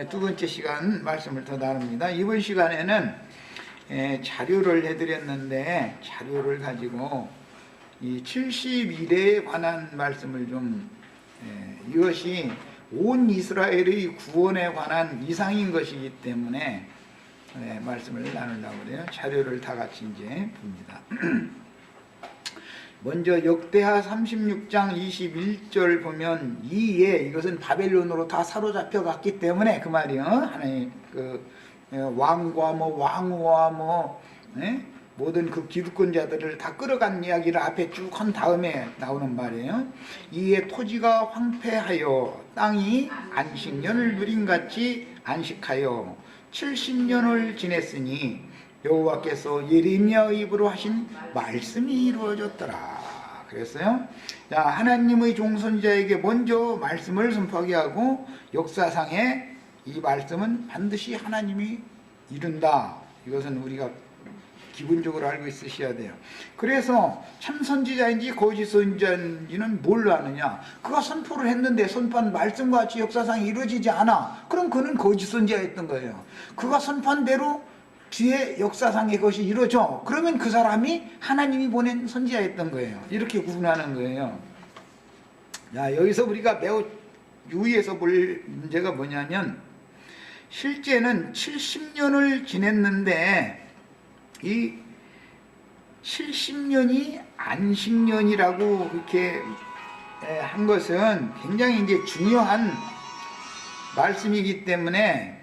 두 번째 시간 말씀을 더 나눕니다. 이번 시간에는 자료를 해드렸는데 자료를 가지고 이 71회에 관한 말씀을 좀 이것이 온 이스라엘의 구원에 관한 이상인 것이기 때문에 말씀을 나누려고 그래요. 자료를 다 같이 이제 봅니다. 먼저 역대하 36장 21절 보면 이에 이것은 바벨론으로 다 사로잡혀 갔기 때문에 그 말이요. 하나님 왕과 왕후와 모든 그 기득권자들을 다 끌어간 이야기를 앞에 쭉 한 다음에 나오는 말이에요. 이에 토지가 황폐하여 땅이 안식년을 누림같이 안식하여 70년을 지냈으니 여호와께서 예레미야의 입으로 하신 말씀이 이루어졌더라. 그랬어요. 자, 하나님의 종선자에게 먼저 말씀을 선포하게 하고 역사상에 이 말씀은 반드시 하나님이 이룬다. 이것은 우리가 기본적으로 알고 있으셔야 돼요. 그래서 참 선지자인지 거짓 선지자인지는 뭘로 아느냐? 그가 선포를 했는데 선포한 말씀과 같이 역사상에 이루어지지 않아. 그럼 그는 거짓 선지자였던 거예요. 그가 선포한 대로 뒤에 역사상의 것이 이루어져. 그러면 그 사람이 하나님이 보낸 선지자였던 거예요. 이렇게 구분하는 거예요. 자, 여기서 우리가 매우 유의해서 볼 문제가 뭐냐면 실제는 70년을 지냈는데 이 70년이 안식년이라고 이렇게 한 것은 굉장히 이제 중요한 말씀이기 때문에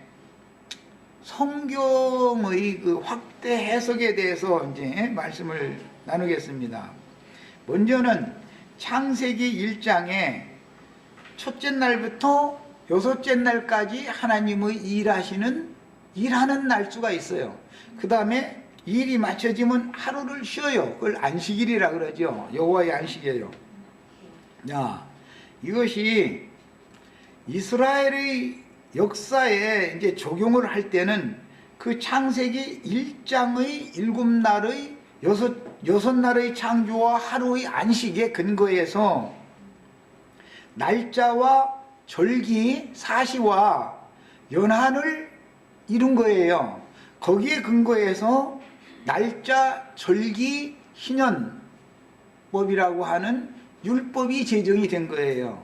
성경의 그 확대 해석에 대해서 이제 말씀을 나누겠습니다. 먼저는 창세기 1장에 첫째 날부터 여섯째 날까지 하나님의 일하는 날수가 있어요. 그 다음에 일이 마쳐지면 하루를 쉬어요. 그걸 안식일이라 그러죠. 여호와의 안식이에요. 야, 이것이 이스라엘의 역사에 이제 적용을 할 때는 그 창세기 1장의 7날의 여섯 날의 창조와 하루의 안식에 근거해서 날짜와 절기, 사시와 연한을 이룬 거예요. 거기에 근거해서 날짜, 절기, 희년법이라고 하는 율법이 제정이 된 거예요.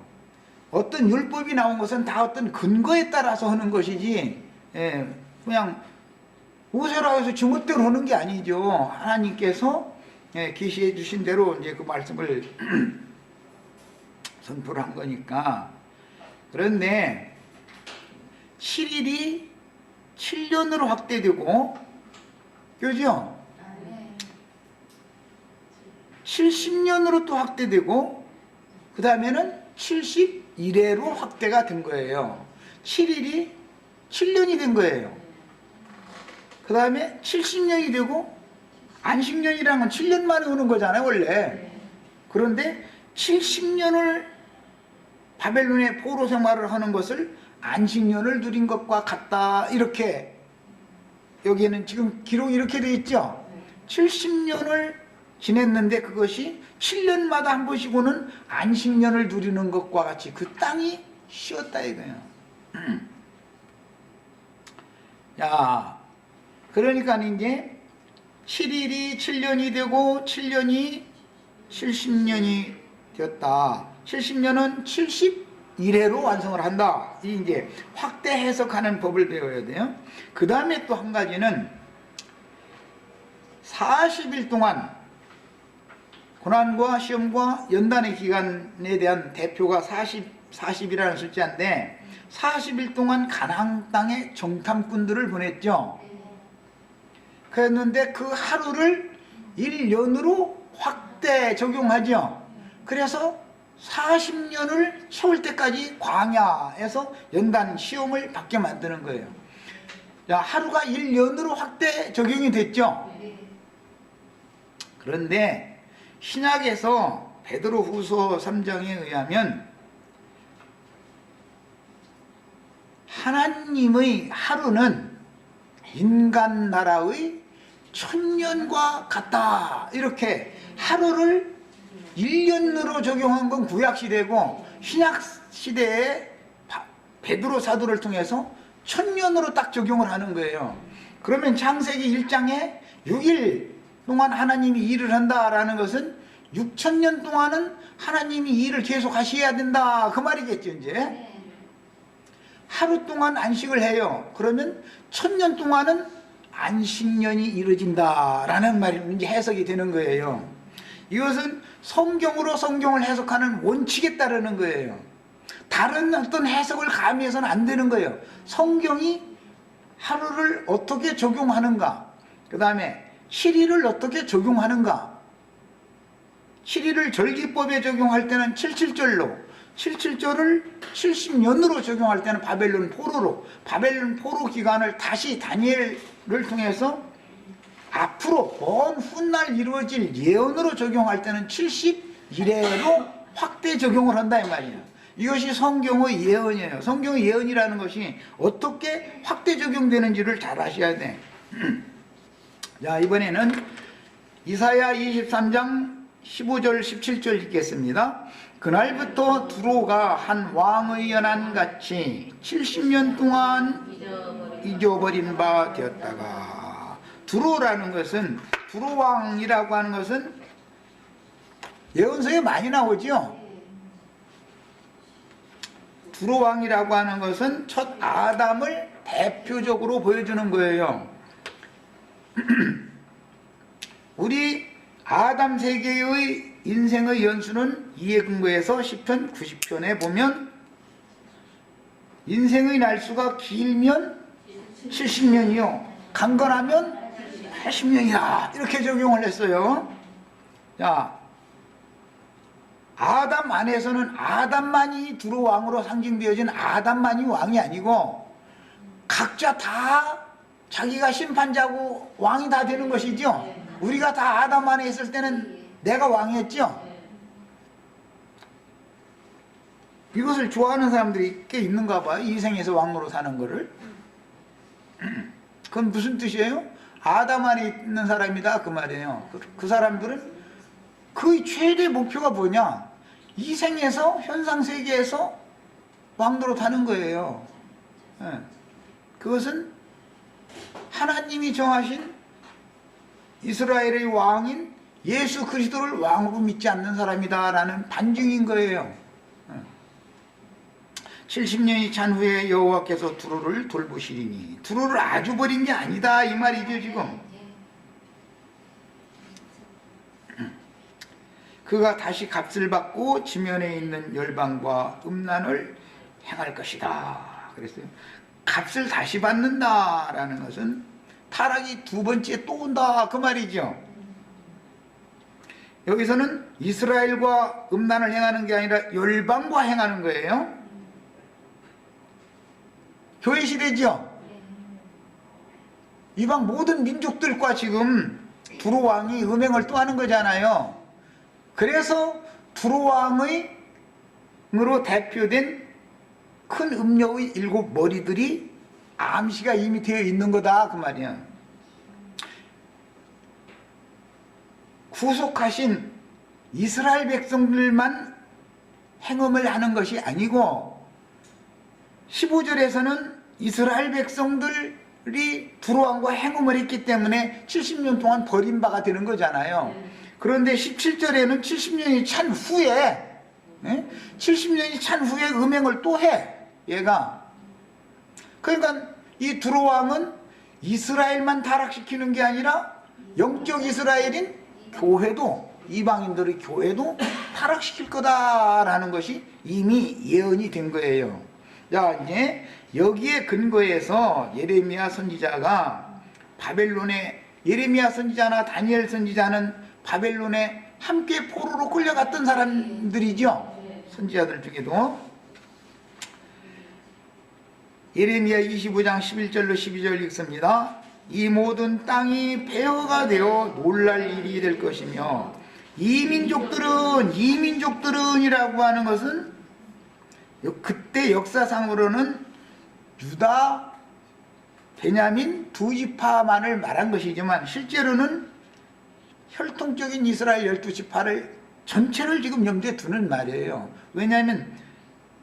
어떤 율법이 나온 것은 다 어떤 근거에 따라서 하는 것이지 그냥 오세라 해서 지멋대로 하는 게 아니죠. 하나님께서 계시해 주신 대로 이제 그 말씀을 선포를 한 거니까. 그런데 7일이 7년으로 확대되고, 그죠? 70년으로 또 확대되고, 그 다음에는 71회로 확대가 된 거예요. 7일이 7년이 된 거예요. 그 다음에 70년이 되고, 안식년이라는 건 7년 만에 오는 거잖아요, 원래. 그런데 70년을 바벨론의 포로 생활을 하는 것을 안식년을 누린 것과 같다. 이렇게 여기에는 지금 기록이 이렇게 되어 있죠. 70년을 지냈는데 그것이 7년마다 한 번씩 오는 안식년을 누리는 것과 같이 그 땅이 쉬었다 이거예요. 자, 그러니까 이제 7일이 7년이 되고 7년이 70년이 되었다. 70년은 71회로 완성을 한다. 이 이제 확대 해석하는 법을 배워야 돼요. 그 다음에 또 한 가지는 40일 동안 고난과 시험과 연단의 기간에 대한 대표가 40이라는 숫자인데 40일 동안 가나안 땅에 정탐꾼들을 보냈죠. 그랬는데 그 하루를 1년으로 확대 적용하죠. 그래서 40년을 채울 때까지 광야에서 연단 시험을 받게 만드는 거예요. 자, 하루가 1년으로 확대 적용이 됐죠. 그런데 신약에서 베드로후서 3장에 의하면 하나님의 하루는 인간 나라의 1000년과 같다. 이렇게 하루를 1년으로 적용한 건 구약시대고 신약시대에 베드로 사도를 통해서 천년으로 딱 적용을 하는 거예요. 그러면 창세기 1장에 6일 동안 하나님이 일을 한다라는 것은 6천년 동안은 하나님이 일을 계속 하셔야 된다 그 말이겠죠. 이제 하루 동안 안식을 해요. 그러면 1000년 동안은 안식년이 이루어진다라는 말이 이제 해석이 되는 거예요. 이것은 성경으로 성경을 해석하는 원칙에 따르는 거예요. 다른 어떤 해석을 가미해서는 안 되는 거예요. 성경이 하루를 어떻게 적용하는가, 그 다음에 7일을 어떻게 적용하는가. 7일을 절기법에 적용할 때는 77절로, 77절을 70년으로 적용할 때는 바벨론 포로로, 바벨론 포로 기간을 다시 다니엘을 통해서 앞으로 먼 훗날 이루어질 예언으로 적용할 때는 70일에로 확대 적용을 한다 이 말이에요. 이것이 성경의 예언이에요. 성경의 예언이라는 것이 어떻게 확대 적용되는지를 잘 아셔야 돼. 자, 이번에는 이사야 23장 15절 17절 읽겠습니다. 그날부터 두로가 한 왕의 연한같이 70년 동안 잊어버린 바 되었다가, 두로라는 것은, 두로왕이라고 하는 것은 예언서에 많이 나오죠. 두로왕이라고 하는 것은 첫 아담을 대표적으로 보여주는 거예요. 우리 아담 세계의 인생의 연수는 이에 근거해서 시편 90편에 보면 인생의 날수가 길면 70년이요 강건하면 80년이다 이렇게 적용을 했어요. 자, 아담 안에서는 아담만이 두로 왕으로 상징되어진 아담만이 왕이 아니고 각자 다 자기가 심판자고 왕이 다 되는 것이죠. 우리가 다 아담 안에 있을 때는 내가 왕이었죠. 이것을 좋아하는 사람들이 꽤 있는가 봐요. 이 생에서 왕으로 사는 거를. 그건 무슨 뜻이에요? 아담 안에 있는 사람이다 그 말이에요. 그 사람들은 그 최대 목표가 뭐냐? 이 생에서 현상 세계에서 왕으로 사는 거예요. 그것은 하나님이 정하신 이스라엘의 왕인 예수 그리스도를 왕으로 믿지 않는 사람이다 라는 반증인 거예요. 70년이 찬 후에 여호와께서 두로를 돌보시리니, 두로를 아주 버린 게 아니다 이 말이죠. 지금 그가 다시 값을 받고 지면에 있는 열방과 음란을 행할 것이다 그랬어요. 값을 다시 받는다라는 것은 타락이 두 번째 또 온다 그 말이죠. 여기서는 이스라엘과 음란을 행하는 게 아니라 열방과 행하는 거예요. 교회 시대죠. 이방 모든 민족들과 지금 두로 왕이 음행을 또 하는 거잖아요. 그래서 두로 왕으로 대표된 큰 음녀의 7머리들이 암시가 이미 되어 있는 거다 그 말이야. 구속하신 이스라엘 백성들만 행음을 하는 것이 아니고 15절에서는 이스라엘 백성들이 두로 왕과 행음을 했기 때문에 70년 동안 버림바가 되는 거잖아요. 그런데 17절에는 70년이 찬 후에 70년이 찬 후에 음행을 또 해 얘가. 그러니까 이 두로 왕은 이스라엘만 타락시키는 게 아니라 영적 이스라엘인 교회도, 이방인들의 교회도 타락시킬 거다라는 것이 이미 예언이 된 거예요. 자, 이제 여기에 근거해서 예레미야 선지자가 바벨론에, 예레미야 선지자나 다니엘 선지자는 바벨론에 함께 포로로 끌려갔던 사람들이죠. 선지자들 중에도. 예레미야 25장 11절로 12절 읽습니다. 이 모든 땅이 폐허가 되어 놀랄 일이 될 것이며, 이 민족들은이라고 하는 것은 그때 역사상으로는 유다, 베냐민 두 지파만을 말한 것이지만 실제로는 혈통적인 이스라엘 12지파를 전체를 지금 염두에 두는 말이에요. 왜냐하면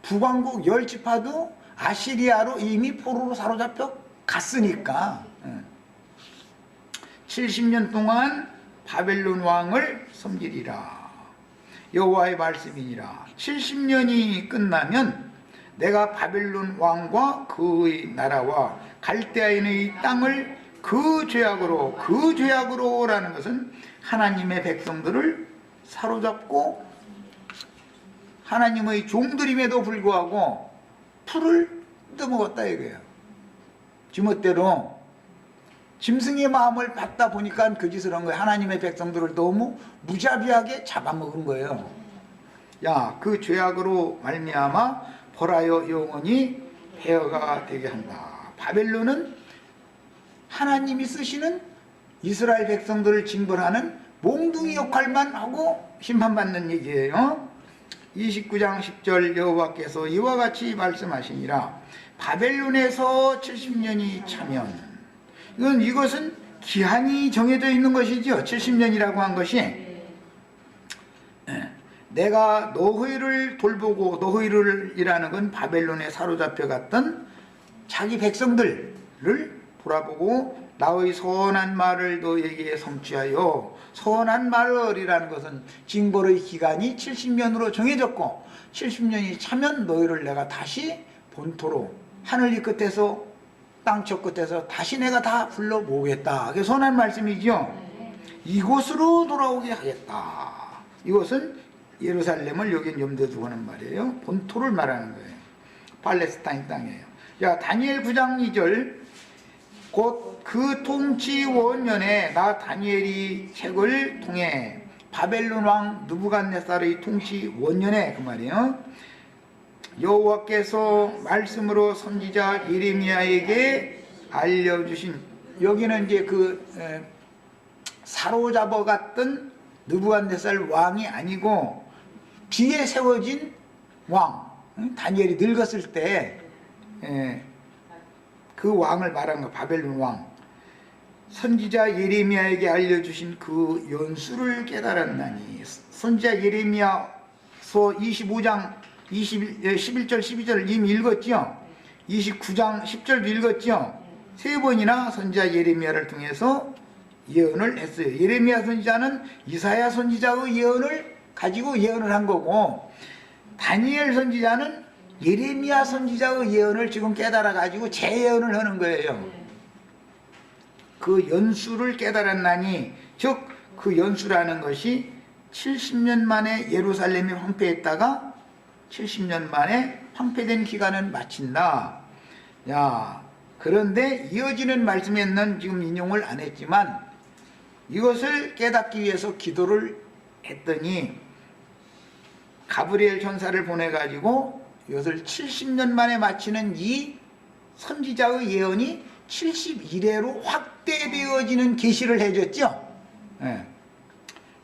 북왕국 10지파도 아시리아로 이미 포로로 사로잡혀 갔으니까 70년 동안 바벨론 왕을 섬기리라. 여호와의 말씀이니라. 70년이 끝나면 내가 바벨론 왕과 그의 나라와 갈대아인의 땅을 그 죄악으로라는 것은 하나님의 백성들을 사로잡고 하나님의 종들임에도 불구하고 풀을 뜯어먹었다 이거예요. 지멋대로 짐승의 마음을 받다 보니까 그 짓을 한 거예요. 하나님의 백성들을 너무 무자비하게 잡아먹은 거예요. 야, 그 죄악으로 말미암아 벌하여 영원히 폐허가 되게 한다. 바벨론은 하나님이 쓰시는 이스라엘 백성들을 징벌하는 몽둥이 역할만 하고 심판받는 얘기예요. 29장 10절 여호와께서 이와 같이 말씀하시니라. 바벨론에서 70년이 차면, 이것은 기한이 정해져 있는 것이죠. 70년이라고 한 것이 내가 너희를 돌보고, 너희를이라는 건 바벨론에 사로잡혀 갔던 자기 백성들을 돌아보고 나의 선한 말을 너에게 성취하여, 선한 말을이라는 것은 징벌의 기간이 70년으로 정해졌고 70년이 차면 너희를 내가 다시 본토로 하늘 이 끝에서 땅 저 끝에서 다시 내가 다 불러 모으겠다. 그게 선한 말씀이죠. 이곳으로 돌아오게 하겠다. 이것은 예루살렘을 여긴 염두에 두고 하는 말이에요. 본토를 말하는 거예요. 팔레스타인 땅이에요. 자, 다니엘 9장 2절 곧 그 통치 원년에 나 다니엘이 책을 통해 바벨론 왕 느부갓네살의 통치 원년에 그 말이에요. 여호와께서 말씀으로 선지자 예레미야에게 알려주신, 여기는 이제 사로잡아 갔던 느부갓네살 왕이 아니고 뒤에 세워진 왕, 다니엘이 늙었을 때 그 왕을 말한 거, 바벨론 왕. 선지자 예레미야에게 알려주신 그 연수를 깨달았나니. 선지자 예레미야서 25장 11절 12절을 이미 읽었죠. 29장 10절도 읽었죠. 세 번이나 선지자 예레미야를 통해서 예언을 했어요. 예레미야 선지자는 이사야 선지자의 예언을 가지고 예언을 한 거고, 다니엘 선지자는 예레미야 선지자의 예언을 지금 깨달아 가지고 재예언을 하는 거예요. 그 연수를 깨달았나니, 즉 그 연수라는 것이 70년 만에 예루살렘이 황폐했다가 70년 만에 황폐된 기간은 마친다. 야, 그런데 이어지는 말씀에는 지금 인용을 안 했지만 이것을 깨닫기 위해서 기도를 했더니 가브리엘 천사를 보내가지고 이것을 70년 만에 마치는 이 선지자의 예언이 71회로 확대되어지는 계시를 해줬죠.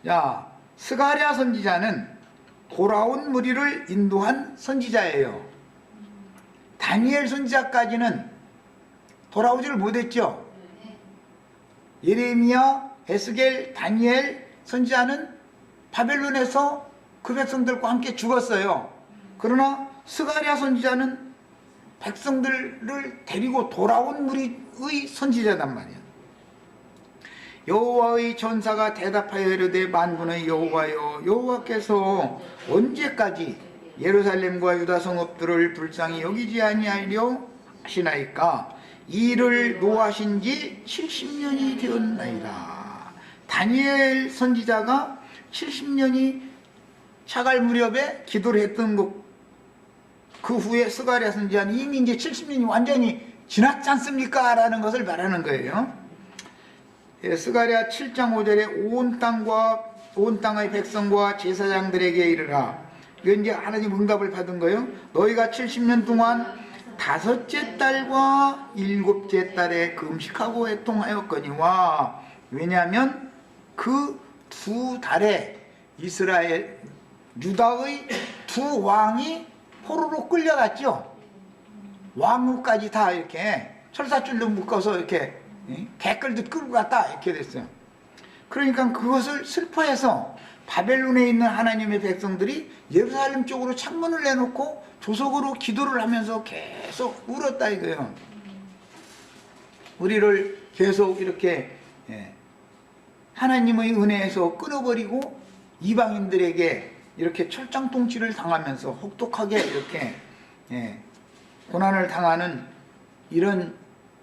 야, 스가랴 선지자는 돌아온 무리를 인도한 선지자예요. 다니엘 선지자까지는 돌아오지를 못했죠. 예레미야, 에스겔, 다니엘 선지자는 바벨론에서 그 백성들과 함께 죽었어요. 그러나 스가랴 선지자는 백성들을 데리고 돌아온 무리의 선지자단 말이야. 여호와의 전사가 대답하여 이르되 만군의 여호와여, 여호와께서 언제까지 예루살렘과 유다 성읍들을 불쌍히 여기지 아니하려 하시나이까? 이를 노하신 지 70년이 되었나이다. 다니엘 선지자가 70년이 차갈 무렵에 기도를 했던 것, 그 후에 스가랴 선지자는 이미 이제 70년이 완전히 지났지 않습니까? 라는 것을 말하는 거예요. 스가랴 7장 5절에 온 땅의 백성과 제사장들에게 이르라. 이건 이제 하나님 응답을 받은 거예요. 너희가 70년 동안 5째 달과 7째 달에 금식하고 애통하였거니와. 왜냐하면 그 두 달에 이스라엘 유다의 두 왕이 포로로 끌려갔죠. 왕후까지 다 이렇게 철사줄로 묶어서 이렇게 개끌듯 끌고 갔다 이렇게 됐어요. 그러니까 그것을 슬퍼해서 바벨론에 있는 하나님의 백성들이 예루살렘 쪽으로 창문을 내놓고 조석으로 기도를 하면서 계속 울었다 이거예요. 우리를 계속 이렇게 하나님의 은혜에서 끊어버리고 이방인들에게 이렇게 철장통치를 당하면서 혹독하게 이렇게 고난을 당하는 이런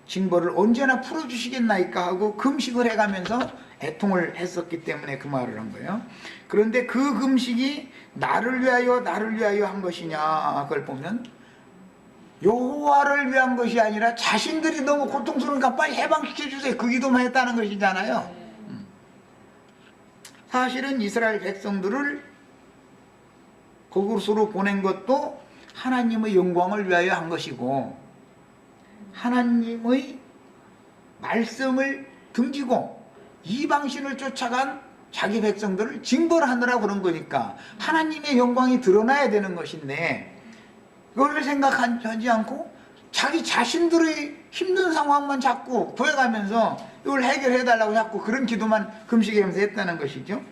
징벌을 언제나 풀어주시겠나이까 하고 금식을 해가면서 애통을 했었기 때문에 그 말을 한 거예요. 그런데 그 금식이 나를 위하여 한 것이냐, 그걸 보면 여호와를 위한 것이 아니라 자신들이 너무 고통스러우니까 빨리 해방시켜주세요, 그 기도만 했다는 것이잖아요. 사실은 이스라엘 백성들을 그곳으로 보낸 것도 하나님의 영광을 위하여 한 것이고, 하나님의 말씀을 등지고 이방신을 쫓아간 자기 백성들을 징벌하느라 그런 거니까 하나님의 영광이 드러나야 되는 것인데, 그걸 생각하지 않고 자기 자신들의 힘든 상황만 자꾸 구해가면서 이걸 해결해 달라고 자꾸 그런 기도만 금식하면서 했다는 것이죠.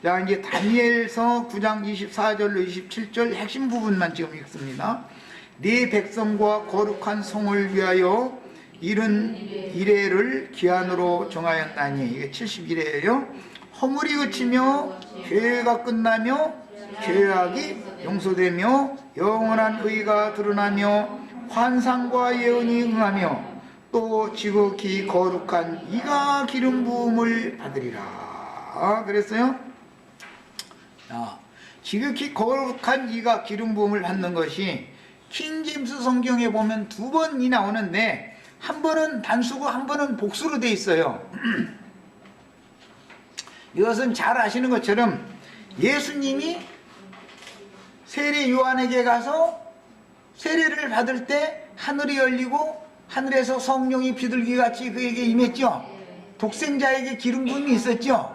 자, 이제 다니엘서 9장 24절로 27절 핵심 부분만 지금 읽습니다. 네 백성과 거룩한 성을 위하여 이른 이레를 기한으로 정하였나니, 이게 71회예요. 허물이 그치며 죄가 끝나며 죄악이 용서되며 영원한 의가 드러나며 환상과 예언이 응하며 또 지극히 거룩한 이가 기름 부음을 받으리라 그랬어요. 지극히 거룩한 이가 기름 부음을 받는 것이 킹제임스 성경에 보면 2번이 나오는데, 한 번은 단수고 한 번은 복수로 돼 있어요. 이것은 잘 아시는 것처럼 예수님이 세례 요한에게 가서 세례를 받을 때 하늘이 열리고 하늘에서 성령이 비둘기같이 그에게 임했죠. 독생자에게 기름 부음이 있었죠.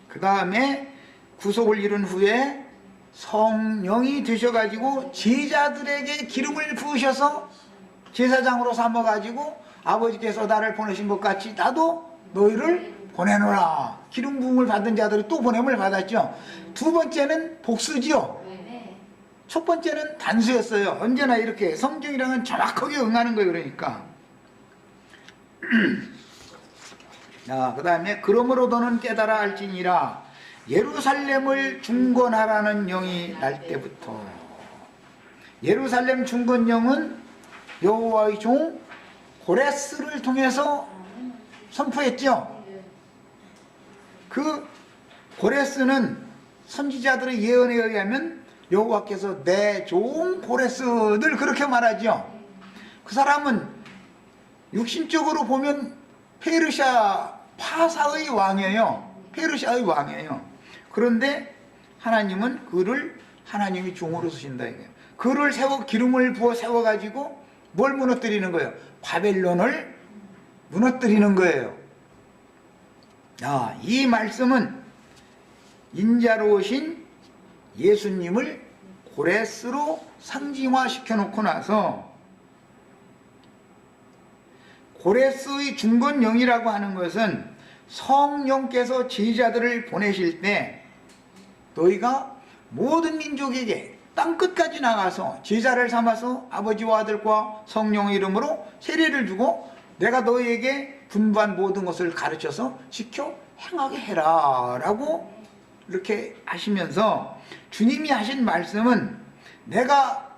그 다음에 구속을 이룬 후에 성령이 되셔가지고 제자들에게 기름을 부으셔서 제사장으로 삼아가지고 아버지께서 나를 보내신 것 같이 나도 너희를 보내노라, 기름 부음을 받은 자들이 또 보냄을 받았죠. 2번째는 복수지요. 첫 번째는 단수였어요. 언제나 이렇게 성경이랑은 정확하게 응하는 거예요. 그러니까 그 다음에 그러므로 너는 깨달아 알지니라, 예루살렘을 중건하라는 영이 날 때부터. 예루살렘 중건령은 여호와의 종 고레스를 통해서 선포했죠. 그 고레스는 선지자들의 예언에 의하면 여호와께서 내 종 고레스, 늘 그렇게 말하죠. 그 사람은 육신적으로 보면 페르시아 파사의 왕이에요. 페르시아의 왕이에요. 그런데 하나님은 그를 하나님이 종으로 쓰신다 이거예요. 그를 기름을 부어 세워가지고 뭘 무너뜨리는 거예요? 바벨론을 무너뜨리는 거예요. 이 말씀은 인자로우신 예수님을 고레스로 상징화시켜 놓고 나서, 고레스의 중건령이라고 하는 것은 성령께서 제자들을 보내실 때 너희가 모든 민족에게 땅끝까지 나가서 제자를 삼아서 아버지와 아들과 성령의 이름으로 세례를 주고 내가 너희에게 분부한 모든 것을 가르쳐서 지켜 행하게 해라 라고 이렇게 하시면서, 주님이 하신 말씀은 내가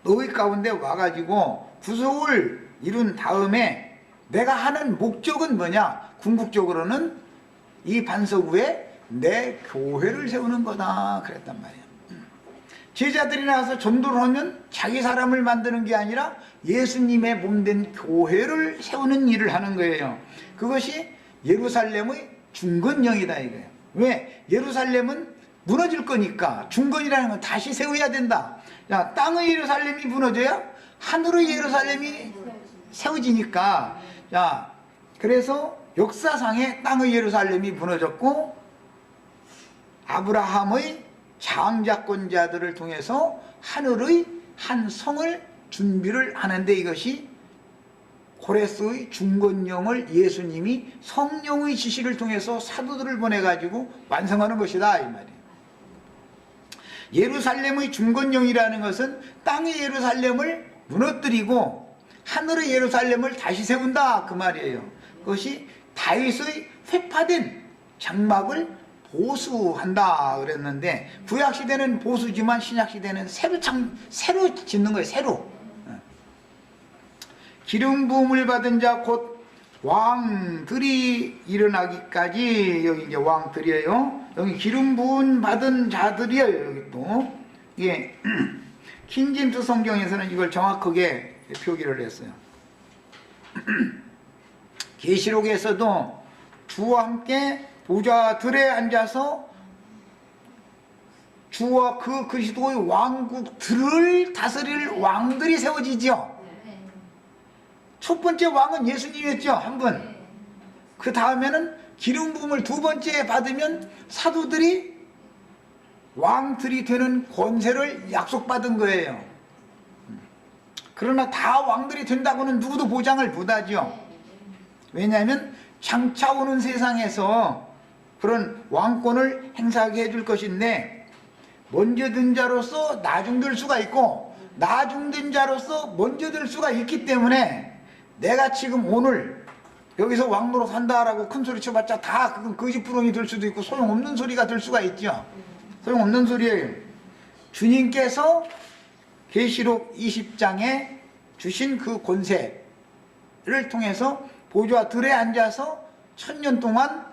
너희 가운데 와가지고 구속을 이룬 다음에 내가 하는 목적은 뭐냐? 궁극적으로는 이 반석 위에 내 교회를 세우는 거다 그랬단 말이에요. 제자들이 나와서 전도를 하면 자기 사람을 만드는 게 아니라 예수님의 몸된 교회를 세우는 일을 하는 거예요. 그것이 예루살렘의 중건령이다 이거예요. 왜? 예루살렘은 무너질 거니까 중건이라는 건 다시 세워야 된다. 땅의 예루살렘이 무너져야 하늘의 예루살렘이 세워지니까. 그래서 역사상에 땅의 예루살렘이 무너졌고 아브라함의 장자권자들을 통해서 하늘의 한 성을 준비를 하는데, 이것이 고레스의 중건령을 예수님이 성령의 지시를 통해서 사도들을 보내가지고 완성하는 것이다 이 말이에요. 예루살렘의 중건령이라는 것은 땅의 예루살렘을 무너뜨리고 하늘의 예루살렘을 다시 세운다 그 말이에요. 그것이 다윗의 회파된 장막을 보수한다 그랬는데, 구약시대는 보수지만 신약시대는 새로 짓는 거예요. 새로. 기름 부음을 받은 자 곧 왕들이 일어나기까지, 여기 이제 왕들이에요. 여기 기름 부음 받은 자들이에요. 여기 또 이게 킹제임스 성경에서는 이걸 정확하게 표기를 했어요. 계시록에서도 주와 함께 보좌들에 앉아서 주와 그 그리스도의 왕국들을 다스릴 왕들이 세워지죠. 첫 번째 왕은 예수님이었죠. 한 분. 그 다음에는 기름 부음을 두 번째 받으면 사도들이 왕들이 되는 권세를 약속받은 거예요. 그러나 다 왕들이 된다고는 누구도 보장을 못하죠. 왜냐하면 장차 오는 세상에서 그런 왕권을 행사하게 해줄 것인데, 먼저 든 자로서 나중될 수가 있고 나중된 자로서 먼저 될 수가 있기 때문에, 내가 지금 오늘 여기서 왕노릇 한다라고 큰 소리 쳐봤자 다 그건 거짓부렁이 될 수도 있고 소용없는 소리가 될 수가 있죠. 소용없는 소리예요. 주님께서 계시록 20장에 주신 그 권세를 통해서 보좌들에 앉아서 1000년 동안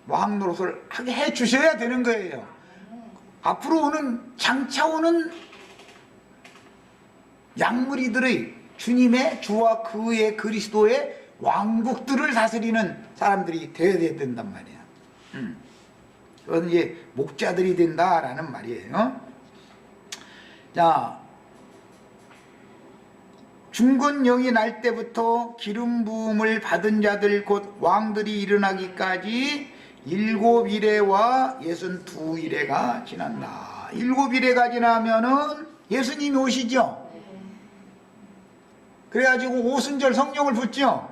왕노릇을 하게 해 주셔야 되는 거예요. 앞으로 오는 장차 오는 양무리들의 주님의 주와 그의 그리스도의 왕국들을 다스리는 사람들이 되어야 된단 말이야. 그건 이제 목자들이 된다라는 말이에요. 자, 중건령이 날 때부터 기름 부음을 받은 자들 곧 왕들이 일어나기까지 7일에와 62일에가 지난다. 7일에가 지나면은 예수님이 오시죠. 그래가지고 오순절 성령을 붓죠.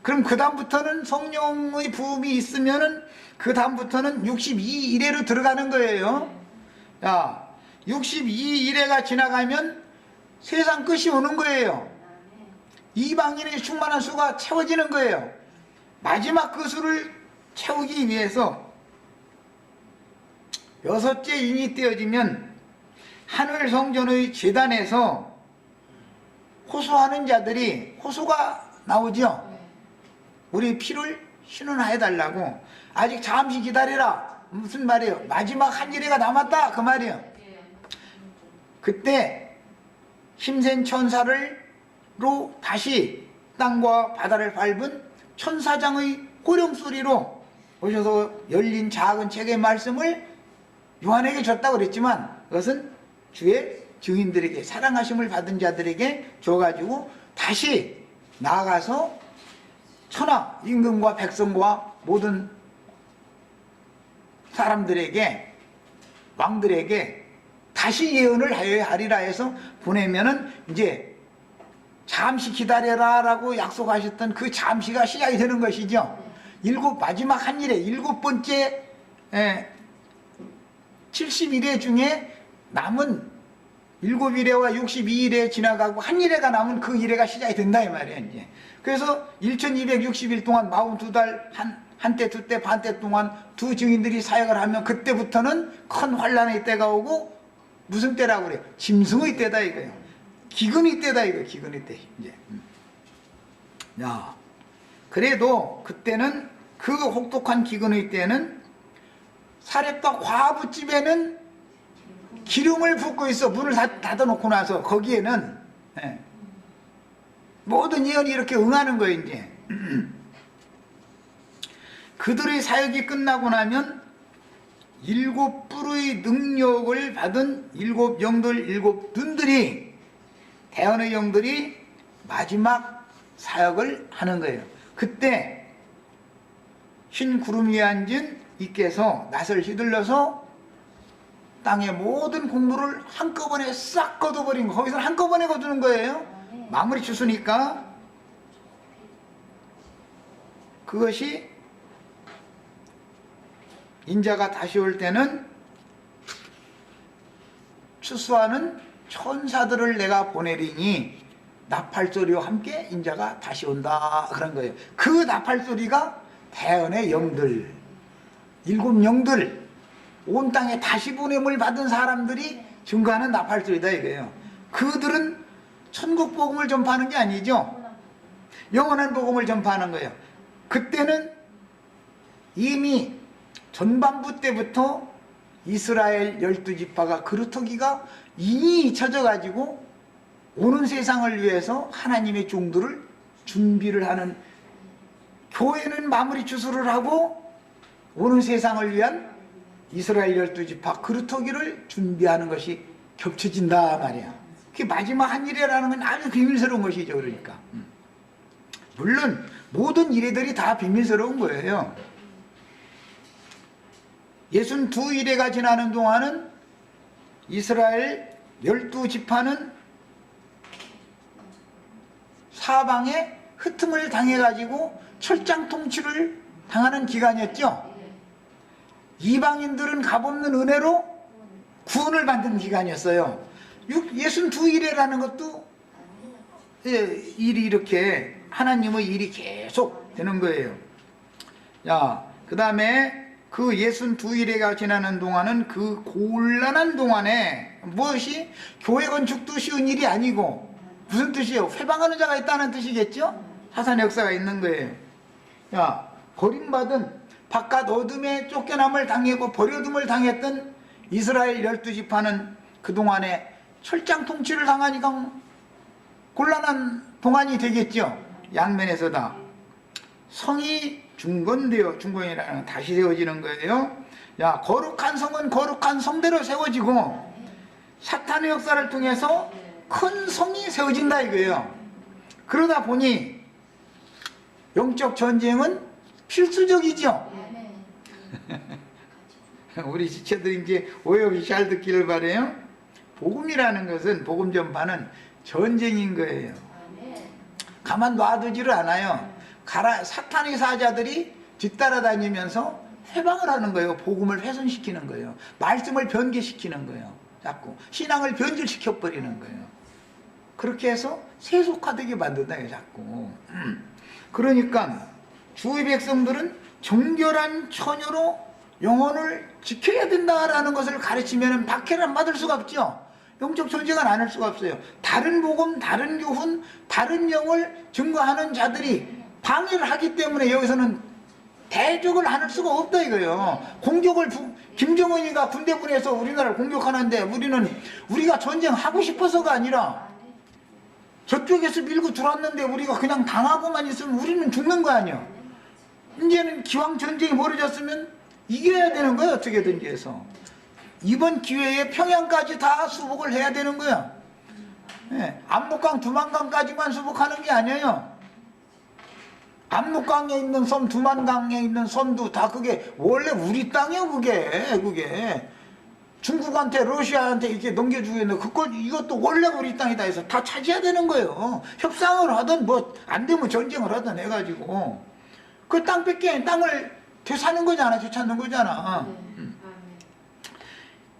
그럼 그 다음부터는 성령의 부음이 있으면은 그 다음부터는 62일에로 들어가는 거예요. 자, 62일에가 지나가면 세상 끝이 오는 거예요. 이방인의 충만한 수가 채워지는 거예요. 마지막 그 수를 채우기 위해서 6째 인이 떼어지면 하늘 성전의 제단에서 호소하는 자들이 호소가 나오죠. 우리 피를 신원해달라고. 아직 잠시 기다리라. 무슨 말이에요? 마지막 한 일회가 남았다 그 말이에요. 그때 힘센 천사로 다시 땅과 바다를 밟은 천사장의 호령소리로 오셔서 열린 작은 책의 말씀을 요한에게 줬다고 그랬지만, 그것은 주의 증인들에게, 사랑하심을 받은 자들에게 줘가지고 다시 나아가서 천하 임금과 백성과 모든 사람들에게, 왕들에게 다시 예언을 하여야 하리라 해서 보내면은 이제 잠시 기다려라 라고 약속하셨던 그 잠시가 시작이 되는 것이죠. 마지막 한 일에 7번째 70일에 중에 남은 7일에와 62일에 지나가고 한 일회가 남은 그 일회가 시작이 된다 이 말이에요. 이제. 그래서 1260일 동안 42달 한때 두때 반때 동안 두 증인들이 사역을 하면, 그때부터는 큰 환란의 때가 오고, 무슨 때라고 그래요? 짐승의 때다 이거예요. 기근의 때다 이거예요. 기근의 때. 이제. 야, 그래도 그때는, 그 혹독한 기근의 때는 사렙과 과부 집에는 기름을 붓고 있어. 문을 닫아놓고 나서 거기에는 모든 예언이 이렇게 응하는 거예요. 이제 그들의 사역이 끝나고 나면 7뿔의 능력을 받은 7영들 7눈들이, 대언의 영들이 마지막 사역을 하는 거예요. 그때 흰 구름 위에 앉은 이께서 낫을 휘둘러서 땅의 모든 공물을 한꺼번에 싹 걷어버린 거. 거기서 한꺼번에 거두는 거예요. 마무리 주수니까. 그것이 인자가 다시 올 때는 추수하는 천사들을 내가 보내리니 나팔소리와 함께 인자가 다시 온다 그런 거예요. 그 나팔소리가 대언의 영들, 일곱 영들, 온 땅에 다시 보냄을 받은 사람들이 증거하는 나팔소리다 이거예요. 그들은 천국 복음을 전파하는 게 아니죠. 영원한 복음을 전파하는 거예요. 그때는 이미 전반부 때부터 이스라엘 12지파가 그루터기가 이미 잊혀져 가지고 오는 세상을 위해서 하나님의 종들을 준비를 하는, 교회는 마무리 추수를 하고 오는 세상을 위한 이스라엘 12지파 그루터기를 준비하는 것이 겹쳐진다 말이야. 그게 마지막 한 일이라는 건 아주 비밀스러운 것이죠. 그러니까 물론 모든 일들이 다 비밀스러운 거예요. 62일에가 지나는 동안은 이스라엘 12지파는 사방에 흩음을 당해가지고 철장 통치를 당하는 기간이었죠. 이방인들은 값없는 은혜로 구원을 받는 기간이었어요. 62일이라는 것도 일이 이렇게 하나님의 일이 계속 되는 거예요. 자, 그 다음에 그 62일에가 지나는 동안은 그 곤란한 동안에 무엇이 교회 건축도 쉬운 일이 아니고 무슨 뜻이에요? 회방하는 자가 있다는 뜻이겠죠? 사탄의 역사가 있는 거예요. 야, 버림받은 바깥 어둠에 쫓겨남을 당하고 버려둠을 당했던 이스라엘 12지파는 그동안에 철장 통치를 당하니까 곤란한 동안이 되겠죠. 양면에서 다. 성이 중건되어, 중건이라는 건 다시 세워지는 거예요. 야, 거룩한 성은 거룩한 성대로 세워지고 사탄의 역사를 통해서 큰 성이 세워진다 이거예요. 그러다 보니 영적 전쟁은 필수적이죠. 우리 지체들이 이제 오해 없이 잘 듣기를 바라요. 복음이라는 것은, 복음 전파는 전쟁인 거예요. 가만 놔두지를 않아요. 사탄의 사자들이 뒤따라다니면서 회방을 하는 거예요. 복음을 훼손시키는 거예요. 말씀을 변개시키는 거예요. 자꾸 신앙을 변질시켜버리는 거예요. 그렇게 해서 세속화되게 만든다 자꾸. 그러니까 주의 백성들은 정결한 처녀로 영혼을 지켜야 된다라는 것을 가르치면 박해를 받을 수가 없죠. 영적 전쟁은 안 할 수가 없어요. 다른 복음, 다른 교훈, 다른 영을 증거하는 자들이 방해를 하기 때문에 여기서는 대적을 안 할 수가 없다 이거예요. 공격을 김정은이가 군대 보내서 우리나라를 공격하는데 우리가 전쟁하고 싶어서가 아니라 저쪽에서 밀고 들어왔는데 우리가 그냥 당하고만 있으면 우리는 죽는 거 아니야. 이제는 기왕 전쟁이 벌어졌으면 이겨야 되는 거야. 어떻게든지 해서 이번 기회에 평양까지 다 수복을 해야 되는 거야. 네, 압록강 두만강까지만 수복하는 게 아니에요. 압록강에 있는 섬, 두만강에 있는 섬도 다 그게 원래 우리 땅이에요. 그게 중국한테, 러시아한테 이렇게 넘겨주고 있는데 이것도 원래 우리 땅이다 해서 다 차지해야 되는 거예요. 협상을 하든 뭐 안 되면 전쟁을 하든 해가지고 그 땅 땅을 되사는 거잖아. 되찾는 거잖아.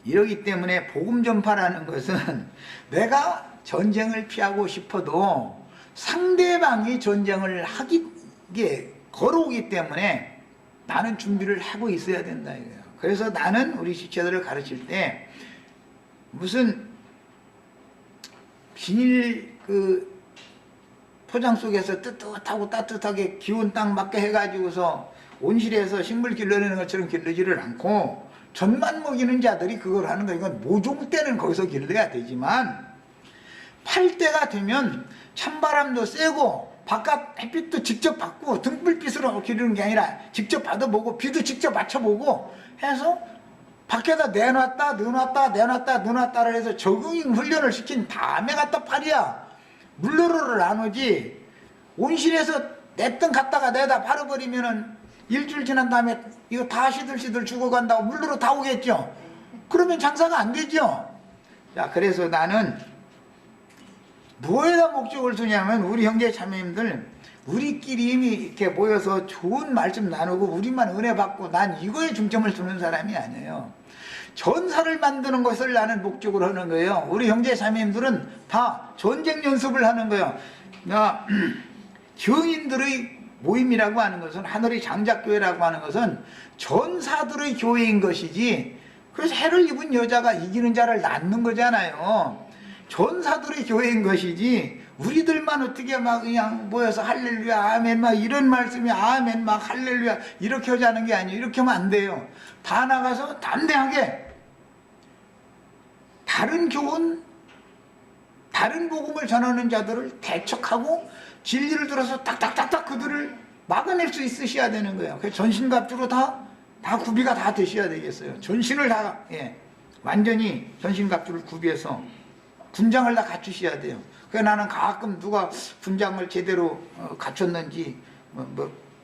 이러기 때문에 복음 전파라는 것은 내가 전쟁을 피하고 싶어도 상대방이 전쟁을 하기에 걸어오기 때문에 나는 준비를 하고 있어야 된다 이거예요. 그래서 나는 우리 지체들을 가르칠 때 무슨 비닐 포장 속에서 뜨뜻하고 따뜻하게 기운 딱 맞게 해가지고서 온실에서 식물 길러내는 것처럼 길르지를 않고 젖만 먹이는 자들이 그걸 하는 거. 이건 모종 때는 거기서 길러야 되지만 팔 때가 되면 찬바람도 세고 바깥 햇빛도 직접 받고 등불빛으로 기르는 게 아니라 직접 받아보고 비도 직접 맞춰보고 해서 밖에다 내놨다 넣어놨다를 해서 적응 훈련을 시킨 다음에 갖다 팔이야. 물로를 안 오지. 온실에서 냈던 갖다가 내다 팔아버리면은 일주일 지난 다음에 이거 다 시들시들 죽어간다고 물로 다 오겠죠. 그러면 장사가 안 되죠. 자, 그래서 나는 무엇에다 목적을 두냐면 우리 형제 자매님들 우리끼리 이렇게 모여서 좋은 말씀 나누고 우리만 은혜 받고 난 이거에 중점을 두는 사람이 아니에요. 전사를 만드는 것을 나는 목적으로 하는 거예요. 우리 형제 자매님들은 다 전쟁 연습을 하는 거예요. 교인들의 모임이라고 하는 것은, 하늘의 장작교회라고 하는 것은 전사들의 교회인 것이지, 그래서 해를 입은 여자가 이기는 자를 낳는 거잖아요. 전사들의 교회인 것이지, 우리들만 어떻게 막 그냥 모여서 할렐루야 아멘 막 이런 말씀이 아멘 막 할렐루야 이렇게 하자는 게 아니에요. 이렇게 하면 안 돼요. 다 나가서 담대하게 다른 교훈, 다른 복음을 전하는 자들을 대척하고 진리를 들어서 딱딱딱딱 그들을 막아낼 수 있으셔야 되는 거예요. 그래서 전신갑주로 다 구비가 다 되셔야 되겠어요. 전신을 다, 완전히 전신갑주를 구비해서 군장을 다 갖추셔야 돼요. 그래서 나는 가끔 누가 군장을 제대로 갖췄는지,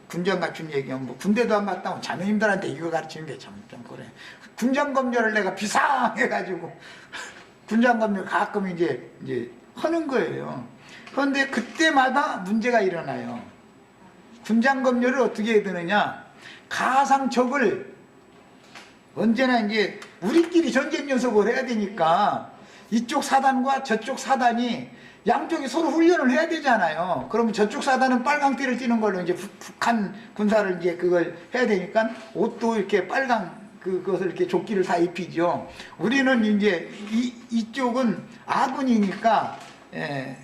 군장 갖춘 얘기하면 군대도 안 갔다 온 자매님들한테 이거 가르치는 게 참 그래. 군장 검열을 내가 비상해가지고 군장 검열 가끔 이제 하는 거예요. 그런데 그때마다 문제가 일어나요. 군장 검열을 어떻게 해야 되느냐? 가상적을 언제나 이제 우리끼리 전쟁 연습을 해야 되니까 이쪽 사단과 저쪽 사단이 양쪽이 서로 훈련을 해야 되잖아요. 그러면 저쪽 사단은 빨강띠를 띠는 걸로 이제 북한 군사를 이제 그걸 해야 되니까 옷도 이렇게 빨강 그것을 이렇게 조끼를 다 입히죠. 우리는 이제 이쪽은 아군이니까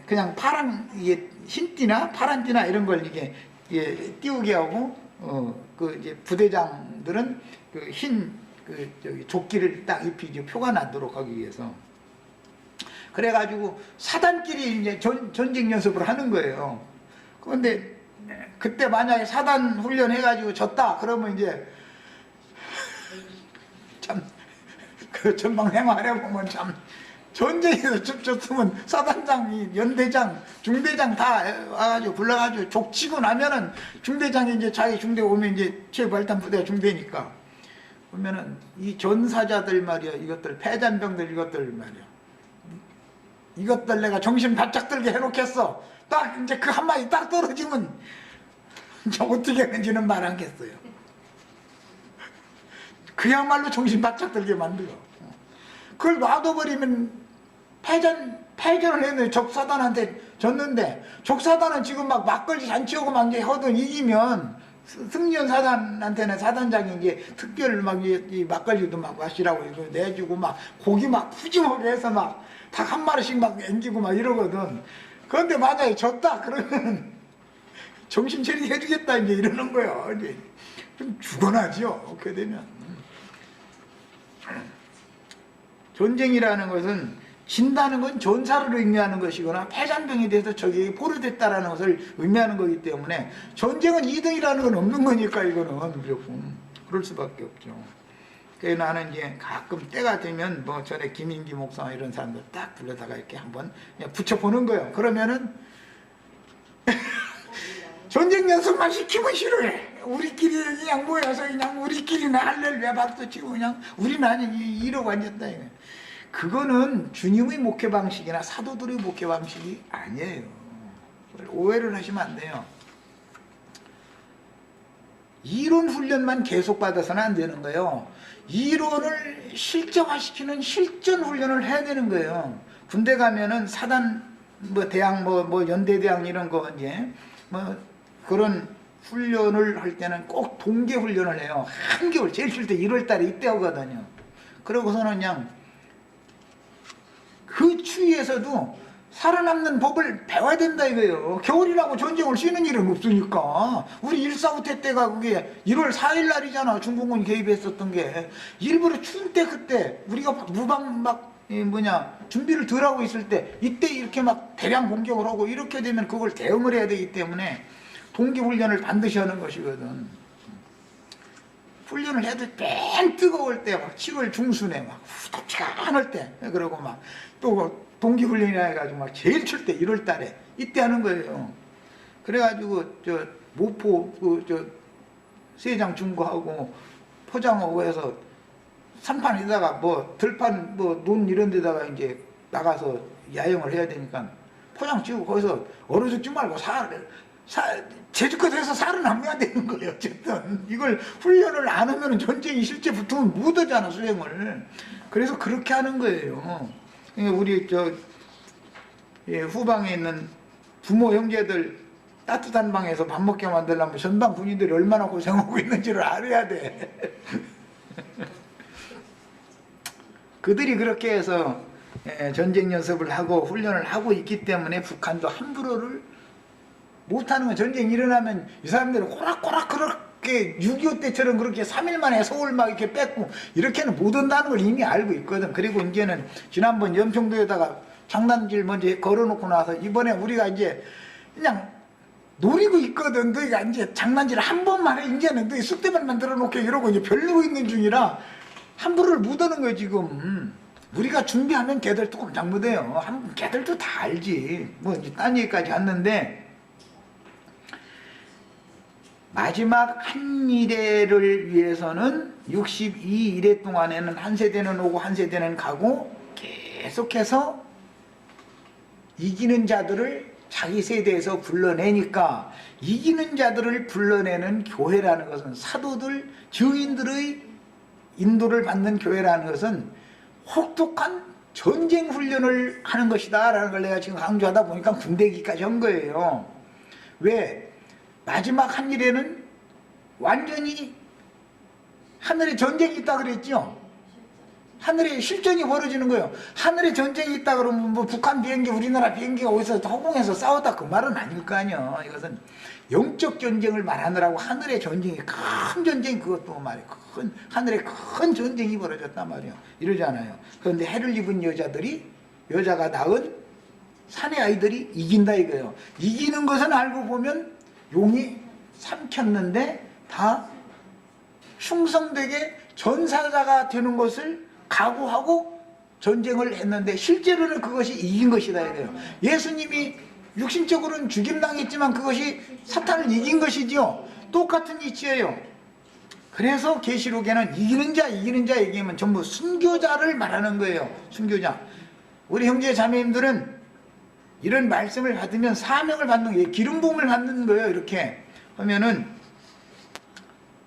그냥 파란 흰띠나 파란띠나 이런 걸 이게 띄우게 하고 그 이제 부대장들은 그 흰 저기 조끼를 딱 입히죠. 표가 나도록 하기 위해서. 그래가지고 사단끼리 이제 전쟁 연습을 하는 거예요. 그런데 그때 만약에 사단 훈련 해가지고 졌다 그러면 이제 참 그 전방 생활해 보면 참 전쟁에서 졌으면 사단장이 연대장, 중대장 다 와가지고 불러가지고 족치고 나면은 중대장이 이제 자기 중대 오면 이제 최발단 부대가 중대니까 보면은 이 전사자들 말이야, 이것들 패잔병들 이것들 말이야, 이것들 내가 정신 바짝 들게 해놓겠어. 딱 이제 그 한마디 딱 떨어지면 저 어떻게 하는지는 말 않겠어요. 그야말로 정신 바짝 들게 만들어. 그걸 놔둬버리면 패전을 했는데 적사단한테 졌는데, 적사단은 지금 막 막걸리 잔치하고 막 이제 하던 이기면 승리한 사단한테는 사단장이 이제 특별 막 이 막걸리도 막 마시라고 이거 내주고 막 고기 막 푸짐하게 해서 막 닭 한 마리씩 막 앵기고 막 이러거든. 그런데 만약에 졌다 그러면 정신 차리게 해주겠다 이제 이러는 거예요. 이제 좀 죽어나죠. 그렇게 되면. 전쟁이라는 것은 진다는 건 전사를 의미하는 것이거나 패잔병에 대해서 적에게 포로됐다라는 것을 의미하는 거기 때문에 전쟁은 2등이라는 건 없는 거니까 이거는 무조건 그럴 수밖에 없죠. 그래서 나는 이제 가끔 때가 되면 뭐 전에 김인기 목사 이런 사람들 딱 불러다가 이렇게 한번 붙여보는 거예요. 그러면은 전쟁 연습만 시키면 싫어해. 우리끼리 그냥 모여서 그냥 우리끼리나 할렐루야 박수 치고 그냥 우리는 아니 이러고 앉았다 이거. 그거는 주님의 목회 방식이나 사도들의 목회 방식이 아니에요. 오해를 하시면 안 돼요. 이론 훈련만 계속 받아서는 안 되는 거예요. 이론을 실정화시키는 실전 훈련을 해야 되는 거예요. 군대 가면은 사단 뭐 대항 뭐 연대대항 이런 거 이제 뭐 그런 훈련을 할 때는 꼭 동계 훈련을 해요. 한겨울 제일 쉴 때 1월 달에 이때 하거든요. 그러고서는 그냥 그 추위에서도 살아남는 법을 배워야 된다 이거예요. 겨울이라고 전쟁을 쉬는 일은 없으니까. 우리 1.4.5태 때가 그게 1월 4일 날이잖아. 중공군 개입했었던 게. 일부러 추운 때 그때 우리가 무방 막 준비를 덜 하고 있을 때 이때 이렇게 막 대량 공격을 하고 이렇게 되면 그걸 대응을 해야 되기 때문에 동기훈련을 반드시 하는 것이거든. 훈련을 해도 뺑 뜨거울 때 막 7월 중순에 막 덥지가 않을 때 그러고 막 또 동기훈련이라 해가지고 막 제일 출 때 1월 달에 이때 하는 거예요. 그래가지고 저 모포 저 세장 중구하고 포장하고 해서 산판에다가 뭐 들판 뭐 논 이런 데다가 이제 나가서 야영을 해야 되니까 포장 치우고 거기서 얼어 죽지 말고 제주껏해서 살아남아야 되는 거예요. 어쨌든 이걸 훈련을 안 하면 전쟁이 실제 붙으면 못 하잖아, 수행을. 그래서 그렇게 하는 거예요. 우리 후방에 있는 부모 형제들 따뜻한 방에서 밥 먹게 만들려면 전방 군인들이 얼마나 고생하고 있는지를 알아야 돼. 그들이 그렇게 해서 전쟁 연습을 하고 훈련을 하고 있기 때문에 북한도 함부로를 못하는 거. 전쟁 일어나면 이 사람들은 꼬락꼬락 그렇게 6.25 때처럼 그렇게 3일 만에 서울 막 이렇게 뺏고 이렇게는 못 온다는 걸 이미 알고 있거든. 그리고 이제는 지난번 연평도에다가 장난질 먼저 걸어놓고 나서 이번에 우리가 이제 그냥 노리고 있거든. 너희가 이제 장난질 한 번만 해. 이제는 너희 쑥대만 만들어 놓게 이러고 이제 별리고 있는 중이라 함부로를 못 하는 거예요, 지금. 우리가 준비하면 걔들도 꼼짝 못해요. 걔들도 다 알지. 뭐 이제 딴 얘기까지 갔는데, 마지막 한 일회를 위해서는 62일회 동안에는 한 세대는 오고 한 세대는 가고 계속해서 이기는 자들을 자기 세대에서 불러내니까, 이기는 자들을 불러내는 교회라는 것은, 사도들, 증인들의 인도를 받는 교회라는 것은 혹독한 전쟁 훈련을 하는 것이다 라는 걸 내가 지금 강조하다 보니까 군대 얘기까지 한 거예요. 왜? 마지막 한 일에는 완전히 하늘에 전쟁이 있다 그랬죠. 하늘에 실전이 벌어지는 거예요. 하늘에 전쟁이 있다 그러면 뭐 북한 비행기, 우리나라 비행기가 어디서 허공에서 싸웠다 그 말은 아닐 거 아니야. 이것은 영적 전쟁을 말하느라고 하늘의 전쟁이, 큰 전쟁, 그것도 말이야. 하늘에 큰 전쟁이 벌어졌단 말이야. 이러잖아요. 그런데 해를 입은 여자가 낳은 사내 아이들이 이긴다 이거예요. 이기는 것은 알고 보면 용이 삼켰는데 다 충성되게 전사자가 되는 것을 각오하고 전쟁을 했는데 실제로는 그것이 이긴 것이다 이거예요. 예수님이 육신적으로는 죽임당했지만 그것이 사탄을 이긴 것이죠. 똑같은 이치예요. 그래서 계시록에는 이기는 자 얘기하면 전부 순교자를 말하는 거예요. 순교자. 우리 형제 자매님들은 이런 말씀을 받으면 사명을 받는 거예요. 기름 부음을 받는 거예요. 이렇게 하면은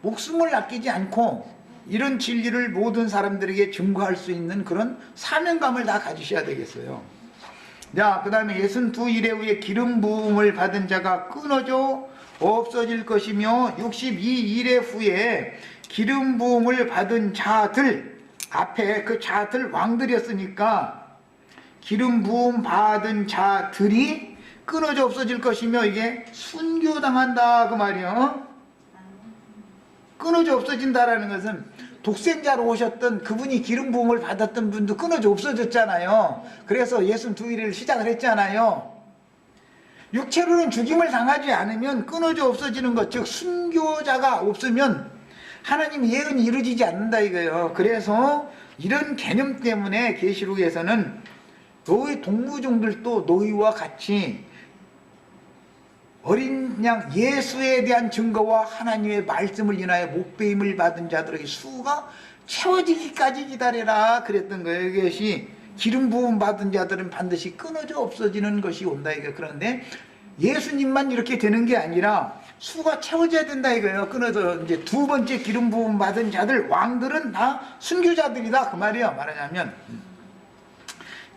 목숨을 아끼지 않고 이런 진리를 모든 사람들에게 증거할 수 있는 그런 사명감을 다 가지셔야 되겠어요. 자, 그 다음에 62일에 후에 기름 부음을 받은 자가 끊어져 없어질 것이며, 62일에 후에 기름 부음을 받은 자들, 앞에 그 자들 왕들이었으니까 기름 부음 받은 자들이 끊어져 없어질 것이며, 이게 순교당한다 그 말이요. 끊어져 없어진다라는 것은 독생자로 오셨던 그분이 기름 부음을 받았던 분도 끊어져 없어졌잖아요. 그래서 62일을 시작을 했잖아요. 육체로는 죽임을 당하지 않으면 끊어져 없어지는 것, 즉 순교자가 없으면 하나님의 예언이 이루어지지 않는다 이거예요. 그래서 이런 개념 때문에 계시록에서는 너희 동무종들도 너희와 같이 어린 양 예수에 대한 증거와 하나님의 말씀을 인하여 목배임을 받은 자들의 수가 채워지기까지 기다려라 그랬던 거예요. 이것이 기름 부음 받은 자들은 반드시 끊어져 없어지는 것이 온다 이거. 그런데 예수님만 이렇게 되는 게 아니라 수가 채워져야 된다 이거예요. 끊어져 이제 두 번째 기름 부음 받은 자들 왕들은 다 순교자들이다 그 말이에요. 말하자면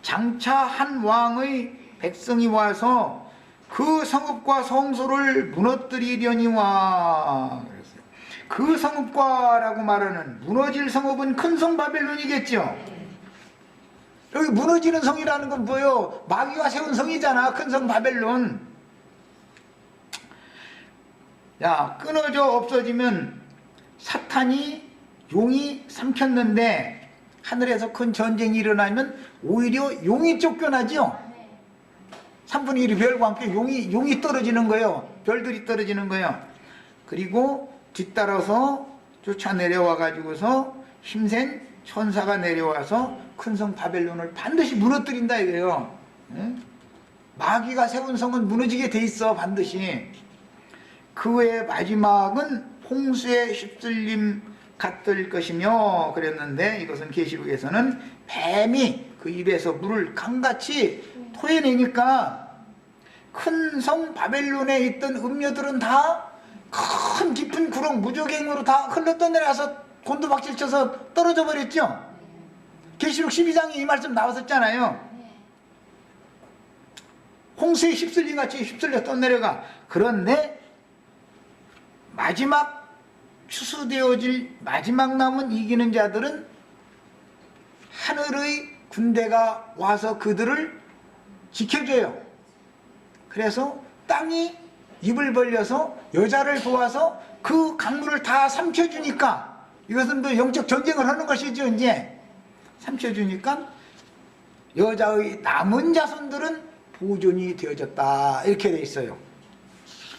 장차 한 왕의 백성이 와서 그 성읍과 성소를 무너뜨리려니와. 그 성읍과라고 말하는 무너질 성읍은 큰 성 바벨론이겠죠. 여기 무너지는 성이라는 건 뭐예요? 마귀가 세운 성이잖아. 큰 성 바벨론. 야, 끊어져 없어지면 사탄이 용이 삼켰는데 하늘에서 큰 전쟁이 일어나면 오히려 용이 쫓겨나죠. 3분의 1이 별과 함께 용이 떨어지는 거예요. 별들이 떨어지는 거예요. 그리고 뒤따라서 쫓아 내려와 가지고서 힘센 천사가 내려와서 큰 성 바벨론을 반드시 무너뜨린다 이거예요. 마귀가 세운 성은 무너지게 돼 있어 반드시. 그 외의 마지막은 홍수에 휩쓸림 같을 것이며 그랬는데, 이것은 계시록에서는 뱀이 그 입에서 물을 강같이 토해내니까 큰 성 바벨론에 있던 음녀들은 다 큰 깊은 구렁 무저갱으로 다 흘러떠내려서 곤두박질 쳐서 떨어져 버렸죠. 계시록 12장에 이 말씀 나왔었잖아요. 홍수에 휩쓸린 같이 휩쓸려 떠내려가. 그런데 마지막 추수되어질 마지막 남은 이기는 자들은 하늘의 군대가 와서 그들을 지켜줘요. 그래서 땅이 입을 벌려서 여자를 도와서 그 강물을 다 삼켜주니까, 이것은 뭐 영적 전쟁을 하는 것이죠. 이제 삼켜주니까 여자의 남은 자손들은 보존이 되어졌다, 이렇게 돼 있어요.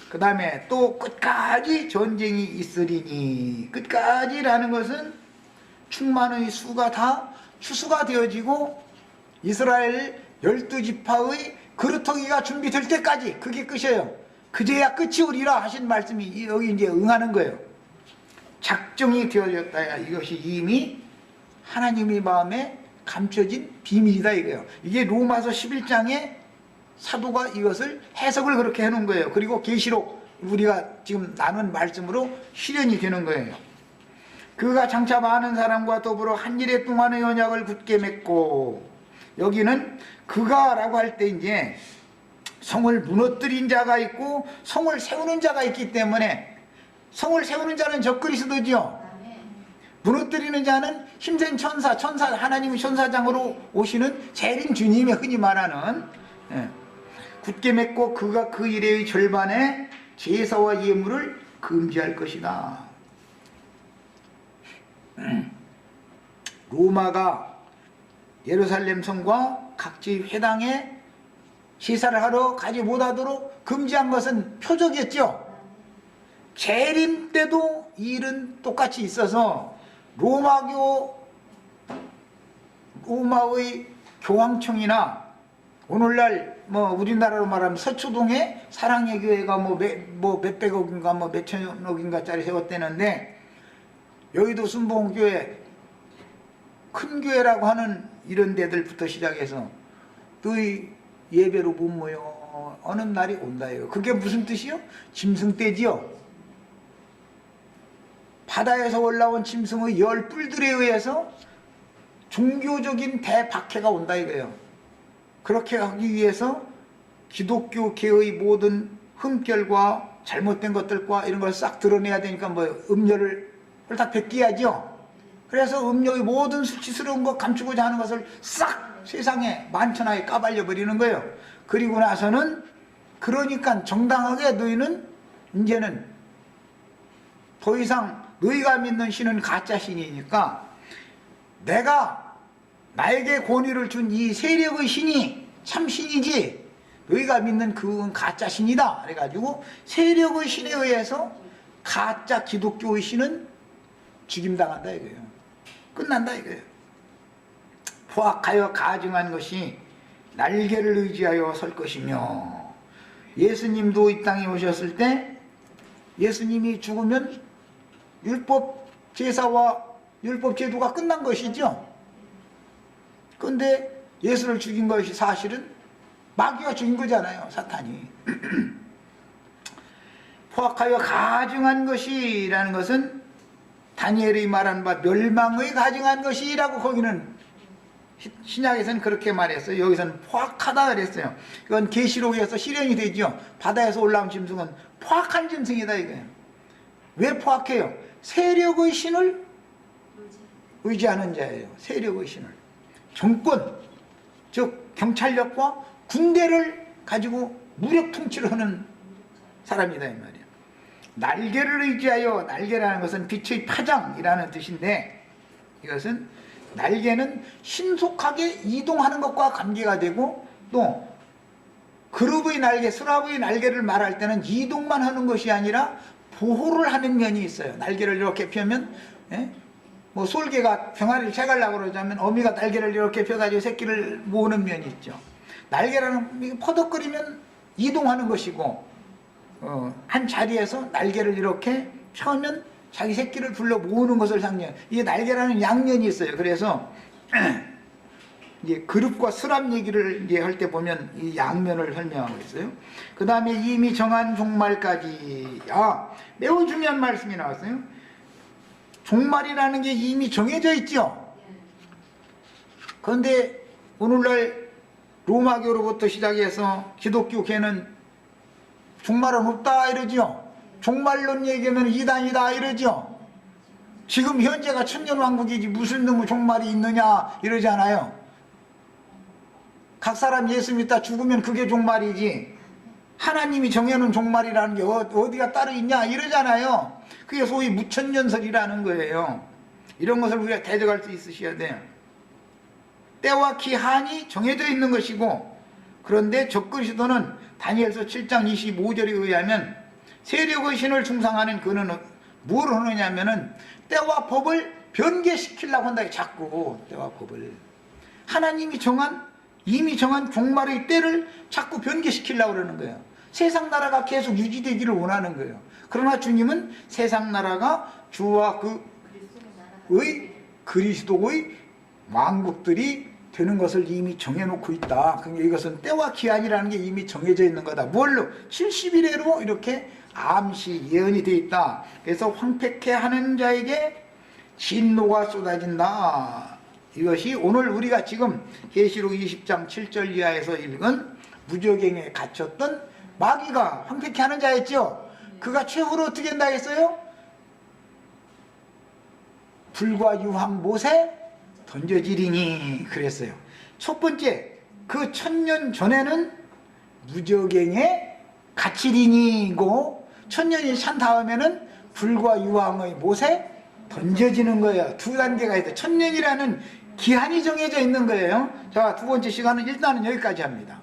그 다음에 또 끝까지 전쟁이 있으리니, 끝까지라는 것은 충만의 수가 다 추수가 되어지고 이스라엘 12지파의 그루터기가 준비될 때까지, 그게 끝이에요. 그제야 끝이 오리라 하신 말씀이 여기 이제 응하는 거예요. 작정이 되어졌다. 이것이 이미 하나님의 마음에 감춰진 비밀이다 이거예요. 이게 로마서 11장에 사도가 이것을 해석을 그렇게 해놓은 거예요. 그리고 계시록 우리가 지금 나눈 말씀으로 실현이 되는 거예요. 그가 장차 많은 사람과 더불어 한 일에 동안의 언약을 굳게 맺고, 여기는 그가 라고 할 때 이제 성을 무너뜨린 자가 있고 성을 세우는 자가 있기 때문에, 성을 세우는 자는 적그리스도죠. 무너뜨리는 자는 힘센 천사 하나님의 천사장으로 오시는 재림 주님이 흔히 말하는, 굳게 맺고 그가 그 일의 절반에 제사와 예물을 금지할 것이다. 로마가 예루살렘 성과 각지 회당에 제사를 하러 가지 못하도록 금지한 것은 표적이었죠. 재림 때도 이 일은 똑같이 있어서 로마의 교황청이나 오늘날 뭐 우리나라로 말하면 서초동에 사랑의 교회가 뭐 몇백억인가 뭐 몇천억인가 짜리 세웠대는데, 여의도 순복음교회 큰 교회라고 하는 이런 데들부터 시작해서 너희 예배로 못 모여 어느 날이 온다 이거. 그게 무슨 뜻이요? 짐승떼지요. 바다에서 올라온 짐승의 열 뿔들에 의해서 종교적인 대박해가 온다 이거예요. 그렇게 하기 위해서 기독교계의 모든 흠결과 잘못된 것들과 이런 걸 싹 드러내야 되니까 뭐 음료를 홀딱 벗겨야죠. 그래서 음료의 모든 수치스러운 것 감추고자 하는 것을 싹 세상에 만천하에 까발려 버리는 거예요. 그리고 나서는 그러니까 정당하게 너희는 이제는 더 이상 너희가 믿는 신은 가짜 신이니까 내가 나에게 권위를 준 이 세력의 신이 참 신이지 너희가 믿는 그건 가짜 신이다. 그래가지고 세력의 신에 의해서 가짜 기독교의 신은 죽임당한다 이거예요. 끝난다 이거예요. 포악하여 가증한 것이 날개를 의지하여 설 것이며, 예수님도 이 땅에 오셨을 때 예수님이 죽으면 율법 제사와 율법 제도가 끝난 것이죠. 그런데 예수를 죽인 것이 사실은 마귀가 죽인 거잖아요, 사탄이. 포악하여 가증한 것이라는 것은 다니엘이 말한 바 멸망의 가증한 것이라고 거기는 신약에서는 그렇게 말했어요. 여기서는 포악하다 그랬어요. 이건 계시록에서 실현이 되죠. 바다에서 올라온 짐승은 포악한 짐승이다 이거예요. 왜 포악해요? 세력의 신을 의지하는 자예요. 세력의 신을. 정권, 즉 경찰력과 군대를 가지고 무력 통치를 하는 사람이다 이 말이에요. 날개를 의지하여, 날개라는 것은 빛의 파장이라는 뜻인데, 이것은 날개는 신속하게 이동하는 것과 관계가 되고, 또 그룹의 날개, 스라브의 날개를 말할 때는 이동만 하는 것이 아니라 보호를 하는 면이 있어요. 날개를 이렇게 펴면, 뭐 솔개가 병아리를 채가려고 그러자면 어미가 날개를 이렇게 펴가지고 새끼를 모으는 면이 있죠. 날개라는 퍼덕거리면 이동하는 것이고, 한 자리에서 날개를 이렇게 펴면 자기 새끼를 불러 모으는 것을 상징해요. 이게 날개라는 양면이 있어요. 그래서 이제 그룹과 스랍 얘기를 이제 할 때 보면 이 양면을 설명하고 있어요. 그 다음에 이미 정한 종말까지. 매우 중요한 말씀이 나왔어요. 종말이라는 게 이미 정해져 있죠. 그런데 오늘날 로마교로부터 시작해서 기독교계는 종말은 없다 이러죠. 종말론 얘기하면 이단이다 이러죠. 지금 현재가 천년왕국이지 무슨 놈의 종말이 있느냐 이러잖아요. 각 사람 예수 믿다 죽으면 그게 종말이지 하나님이 정해놓은 종말이라는 게 어디가 따로 있냐 이러잖아요. 그게 소위 무천년설이라는 거예요. 이런 것을 우리가 대적할 수 있으셔야 돼요. 때와 기한이 정해져 있는 것이고, 그런데 적그리스도는 다니엘서 7장 25절에 의하면 세력의 신을 충상하는 그는 뭘 하느냐면은 때와 법을 변개시키려고 한다. 자꾸 때와 법을 하나님이 이미 정한 종말의 때를 자꾸 변개시키려고 그러는 거예요. 세상 나라가 계속 유지되기를 원하는 거예요. 그러나 주님은 세상 나라가 주와 그리스도의 왕국들이 되는 것을 이미 정해놓고 있다. 그러니까 이것은 때와 기한이라는 게 이미 정해져 있는 거다. 뭘로? 70일에로 이렇게 암시 예언이 되어 있다. 그래서 황폐케 하는 자에게 진노가 쏟아진다. 이것이 오늘 우리가 지금 계시록 20장 7절 이하에서 읽은 무저갱에 갇혔던 마귀가 황폐케 하는 자였죠. 그가 최후로 어떻게 한다 했어요? 불과 유황 못에 던져지리니 그랬어요. 첫 번째, 그 1000년 전에는 무저갱에 갇히리니고 1000년이 찬 다음에는 불과 유황의 못에 던져지는 거예요. 두 단계가 있어요. 1000년이라는 기한이 정해져 있는 거예요. 자, 두 번째 시간은 일단은 여기까지 합니다.